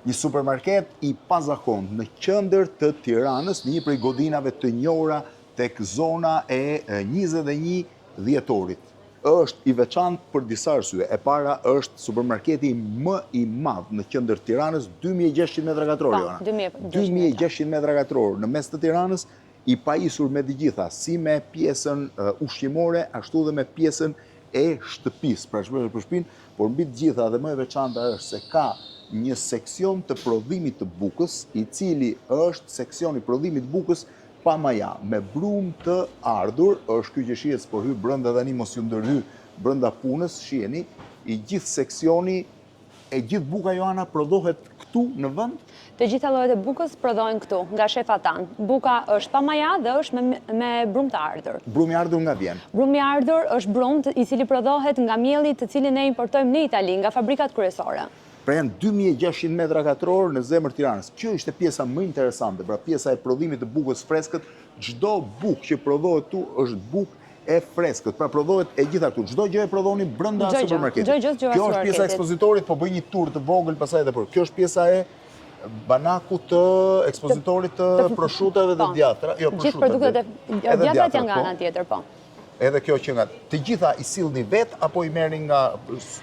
një supermarket i pazakont në qendër të Tiranës, një prej godinave të njohura tek zona e 21 dhjetorit. Është i veçantë për disa arsye. E para është supermarketi më i madh në qendër të Tiranës, 2600 metra katror, Joana. 2600 metra katror në mes të Tiranës, i pajisur me të gjitha, si me pjesën ushqimore, ashtu dhe me pjesën e shtëpisë, pra shpesh për shtëpinë, por mbi të gjitha dhe më e veçanta është se ka një seksion të prodhimit të bukës, i cili është seksioni prodhimit të bukës pa maja, me brumë të ardhur, është ky që shihet po hy brenda tani mos ju ndërhy brenda punës, shiheni, i gjithë seksioni, e gjithë buka Joana prodhohet këtu në vend? Të gjitha llojet e bukës prodhohen këtu, nga shefa tan. Buka është pa maja dhe është me brumë të ardhur. Brumi i ardhur nga vjen? Brumi i ardhur është brumë i cili prodhohet nga mielli të cilin ne importojmë në Itali, nga fabrikat kryesore. Pra janë 2600 metra katror në zemër Tiranës. Kjo ishte pjesa më interesante, pra pjesa e prodhimit të bukës freskët. Çdo bukë që prodhohet tu është bukë e freskët, pra prodhohet e gjitha këtu. Çdo gjë e prodhoni brenda supermarketit. Kjo është pjesa e ekspozitorit, po bëj një tur të vogël pasaj edhe për. Kjo është pjesa e banakut të ekspozitorit të proshutave dhe djatra. Gjithë produktet e djatrat janë nga ana tjetër, po. Edhe kjo që nga të gjitha i sillni vet apo i merrni nga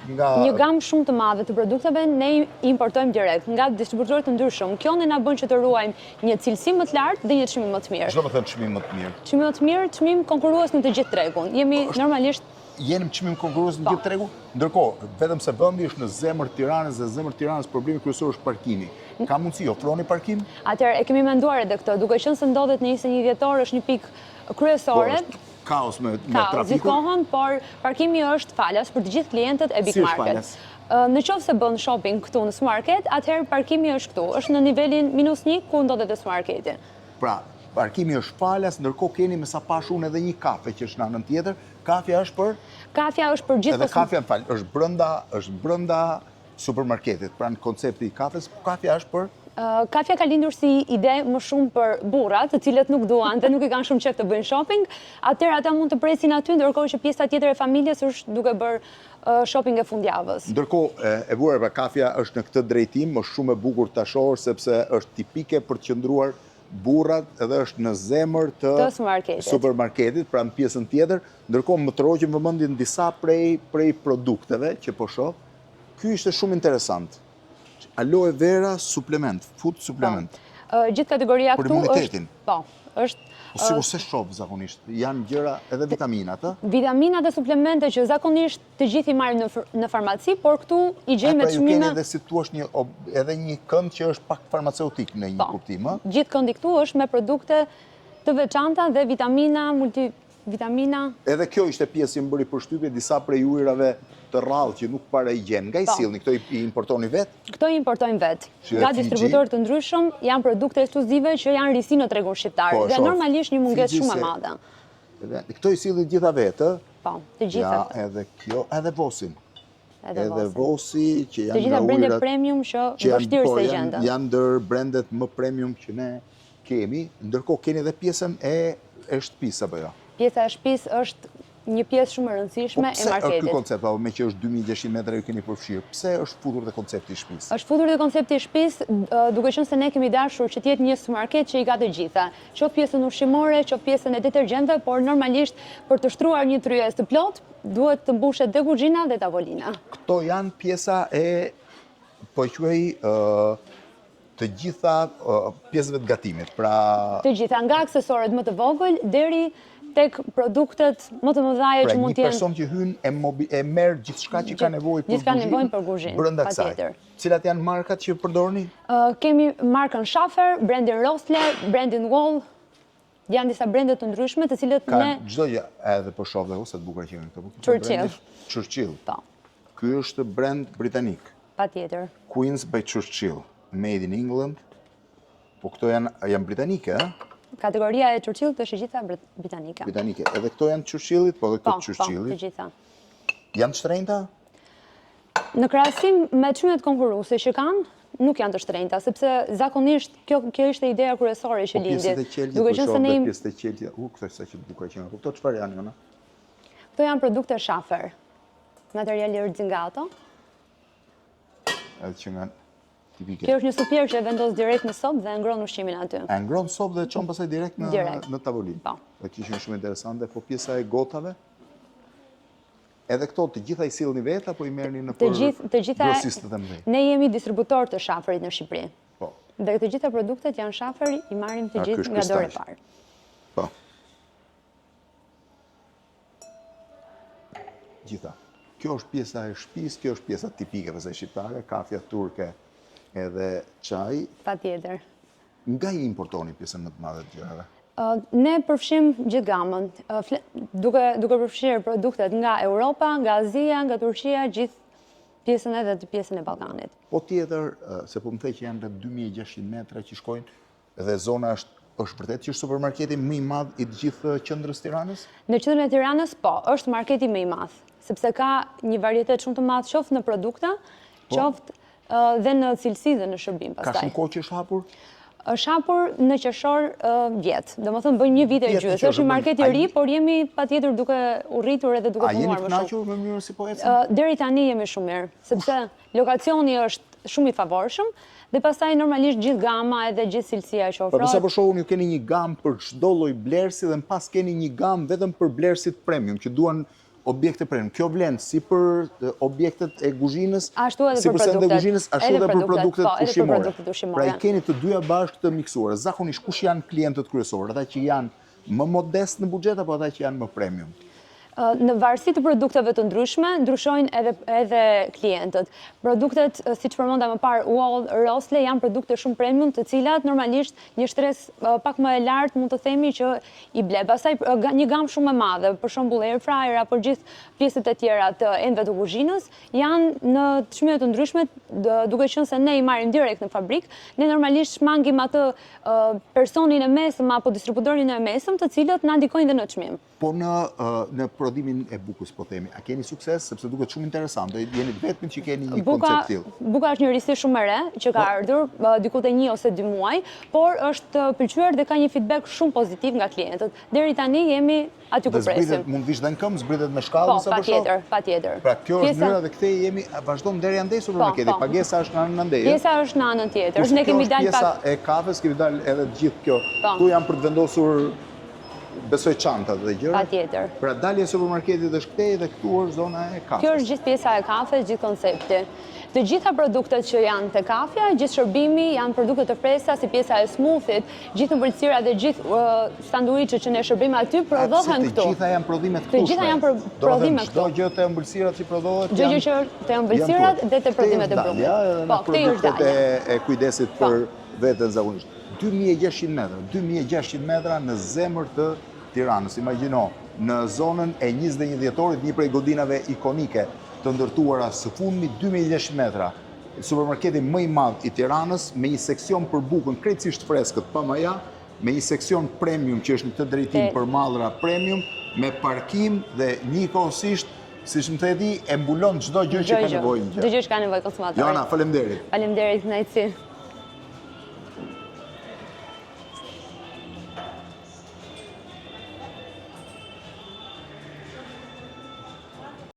një gamë shumë të madhe të produkteve ne i importojmë direkt nga distributorë të ndryshëm. Kjo ne na bën që të ruajmë një cilësi më të lartë dhe një çmim më të mirë. Çfarë do të thënë çmim më të mirë? Çmim më të mirë, çmim konkurrues në të gjithë tregun. Jemi normalisht jeni çmim konkurrues në gjithë tregun. Ndërkohë, vetëm se vendi është në zemër të Tiranës dhe zemër të Tiranës problemi kryesor është parkimi. Ka mundësi ofroni parkim? Atëherë e kemi menduar edhe këtë, duke qenë se ndodhet në 21 dhjetor është një pikë kryesore. Kaos me trafikun. Gjithkohon, por parkimi është falas për të gjithë klientët e Big Market. Në qoftë se bën shopping këtu në supermarket, atëherë parkimi është këtu, është në nivelin -1 ku ndodhet e supermarketi. Pra, parkimi është falas, ndërkohë keni me sa pash unë edhe një kafe që është në anën tjetër. Kafja është për? Kafja është për gjithë. Edhe kafja, është brenda supermarketit, pra në koncepti i kafes, kafja është për? Kafja ka lindur si ide më shumë për burrat, të cilët nuk duan dhe nuk i kanë shumë qejf të bëjnë shopping, atëherë ata mund të presin aty, ndërkohë që pjesa tjetër e familjes është duke bërë shopping e fundjavës. Ndërkohë e bukur, pra kafja është në këtë drejtim, është shumë e bukur ta shohësh sepse është tipike për të qëndruar burrat edhe është në zemër të supermarketit, pra në pjesën tjetër, ndërkohë më troqim vëmendjen disa prej produkteve që po shoh. Ky ishte shumë interesant. Aloe vera suplement, food supplement. Gjithë kategoria këtu është, po, është sikur se shoh zakonisht, janë gjëra edhe vitaminat, ë? Vitaminat dhe suplemente që zakonisht të gjithë i marrin në farmaci, por këtu i gjejmë me çmime. Ju keni edhe si thua edhe një kënd që është pak farmaceutik në një kuptim, ë? Gjithë këndi këtu është me produkte të veçanta dhe vitamina. Edhe kjo ishte pjesë që më bëri përshtypje disa prej ujrave të rrallë që nuk para i gjenë. Nga i sillni, këto i importoni vetë? Këto i importojmë vetë. Nga distributorë të ndryshëm janë produkte ekskluzive që janë risi në tregun shqiptar. Dhe normalisht një mungesë shumë e madhe. Këto i sillni gjitha vetë? Po, të gjitha. Ja, edhe kjo, edhe vosin. Edhe vosi që janë të gjitha brendet premium që vështirë se gjenden. Janë ndër brendet më premium që ne kemi, ndërkohë keni edhe pjesën e shtëpisë apo jo? Pjesa e shtëpisë është një pjesë shumë e rëndësishme e marketit. Pse ky koncept, me që është 2600 metra ju keni përfshirë, pse është futur dhe koncepti i shtëpisë? Është futur dhe koncepti i shtëpisë, duke qenë se ne kemi dashur që të jetë një supermarket që i ka të gjitha. Qoftë pjesën ushqimore, qoftë pjesën e detergjentëve, por normalisht për të shtruar një tryezë të plotë, duhet të mbushet dhe kuzhina dhe tavolina. Këto janë pjesa e, po quaj, të gjitha pjesëve të gatimit, pra... Të gjitha, nga aksesorët më të vogël deri tek produktet më të mëdha që mund të jenë. Një person që hyn e merr gjithçka që ka nevojë për kuzhinë. Brenda kësaj. Cilat janë markat që përdorni? Kemi markën Schaffer, brandin Rostle, brandin Wall. Janë disa brende të ndryshme të cilët ne çdo gjë, edhe po shoh dhe ose të bukur që janë këto. Churchill. Po. Ky është brand britanik. Patjetër. Queens by Churchill, made in England. Po këto janë britanike, ë? Kategoria e Churchillit është gjitha britanike. Britanike. Edhe këto janë Churchillit, po edhe këto Churchillit. Po, të gjitha. Janë të shtrenjta? Në krahasim me çmimet konkurruese që kanë, nuk janë të shtrenjta, sepse zakonisht kjo ishte ideja kryesore që lindi. Duke qenë se ne pjesët e qeltja, këtë sa që duka që këto çfarë janë jona? Këto janë produkte Schaffer. Materiali rëndzingato. Edhe që nga tipike. Kjo është një supjer që e vendos direkt në sopë dhe ngron ushqimin aty. E ngron sopë dhe çon pastaj direkt në tavolinë. Po. Dhe kjo është shumë interesante, po pjesa e gotave? Edhe këto të gjitha i sillni vetë apo i merrni në grossistët e mëdhenj? Ne jemi distributor të shaferit në Shqipëri. Po. Dhe të gjitha produktet janë shafer, i marrim të gjithë nga dorë e parë. Po. Gjitha. Kjo është pjesa e shtëpisë, kjo është pjesa tipike pastaj shqiptare, kafja turke edhe çaj. Patjetër. Nga i importoni pjesën më të madhe të gjërave? Ne përfshim gjithë gamën, duke përfshirë produktet nga Europa, nga Azia, nga Turqia, gjithë pjesën edhe të pjesën e Ballkanit. Po tjetër, se po më the që janë rreth 2600 metra që shkojnë dhe zona është vërtet që është supermarketi më i madh i të gjithë qendrës Tiranës? Në qendrën e Tiranës, po, është marketi më i madh, sepse ka një varietet shumë të madh qoftë në produkte, qoftë dhe në cilësi dhe në shërbim pastaj. Ka shumë kohë që është hapur? Është hapur në qershor vjet. Domethënë bën një vit e gjysmë. Është një market i ri, por jemi patjetër duke u rritur edhe duke punuar më shumë. A jeni të kënaqur me mënyrën si po ecën? Deri tani jemi shumë mirë, sepse lokacioni është shumë i favorshëm dhe pastaj normalisht gjithë gama edhe gjithë cilësia që ofrohet. Po sa për shkakun ju keni një gamë për çdo lloj blersi dhe më pas keni një gamë vetëm për blersit premium që duan objekte premium. Kjo vlen si për objektet e kuzhinës, si për sendet e kuzhinës, ashtu edhe për produktet ushqimore. Pra i keni të dyja bashkë të miksuara. Zakonisht kush janë klientët kryesorë? Ata që janë më modest në buxhet apo ata që janë më premium? Në varësi të produkteve të ndryshme, ndryshojnë edhe klientët. Produktet, si që përmonda më parë, Wall, Rosle, janë produkte shumë premium, të cilat normalisht një shtres pak më e lartë mund të themi që i ble. Pastaj një gamë shumë e madhe, për shembull air fryer apo gjithë pjesët e tjera të enëve të kuzhinës, janë në çmime të ndryshme, duke qenë se ne i marrim direkt në fabrik, ne normalisht shmangim atë personin e mesëm apo distributorin e mesëm, të cilët na ndikojnë dhe në çmim. Po në prodhimin e bukës, po themi, a keni sukses? Sepse duket shumë interesant, jeni vetëm që keni një koncept tillë. Buka është një risi shumë e re, që ka ardhur diku te 1 ose 2 muaj, por është pëlqyer dhe ka një feedback shumë pozitiv nga klientët. Deri tani jemi aty ku presim. Mund vish dhe në këmbë, zbritet me shkallën sa për shkak? Patjetër. Pra kjo është mënyra dhe kthej jemi vazhdon deri andej supermarketi. Pagesa është në anën andej. Pjesa është në anën tjetër. Ne kemi dalë pjesa e kafes, kemi dalë edhe gjithë kjo. Ktu janë për të vendosur besoj çantat dhe gjëra. Patjetër. Pra dalja e supermarketit është këtej dhe këtu është zona e kafes. Kjo është gjithë pjesa e kafes, gjithë koncepti. Të gjitha produktet që janë te kafja, gjithë shërbimi janë produkte të freskëta si pjesa e smoothit, gjithë ëmbëlsira dhe gjithë sanduiçet që ne shërbim aty prodhohen këtu. Të gjitha janë prodhime këtu. Të gjitha janë prodhime këtu. Çdo gjë te ëmbëlsirat që prodhohet. Çdo gjë që te ëmbëlsirat dhe te prodhimet e brumit. Po, këtej është dalja. E kujdesit për veten zakonisht. 2600 metra, 2600 metra në zemër të Tiranës. Imagjino, në zonën e 21 dhjetorit, një prej godinave ikonike të ndërtuara së fundmi, 2600 metra. Supermarketi më i madh i Tiranës, me një seksion për bukën krejtësisht freskët pa maja, me një seksion premium që është në të drejtim për mallra premium, me parkim dhe njëkohësisht, siç më theti, e mbulon çdo gjë që ka nevojë. Çdo gjë që ka nevojë konsumatori. Joana, faleminderit. Faleminderit, kënaqësi.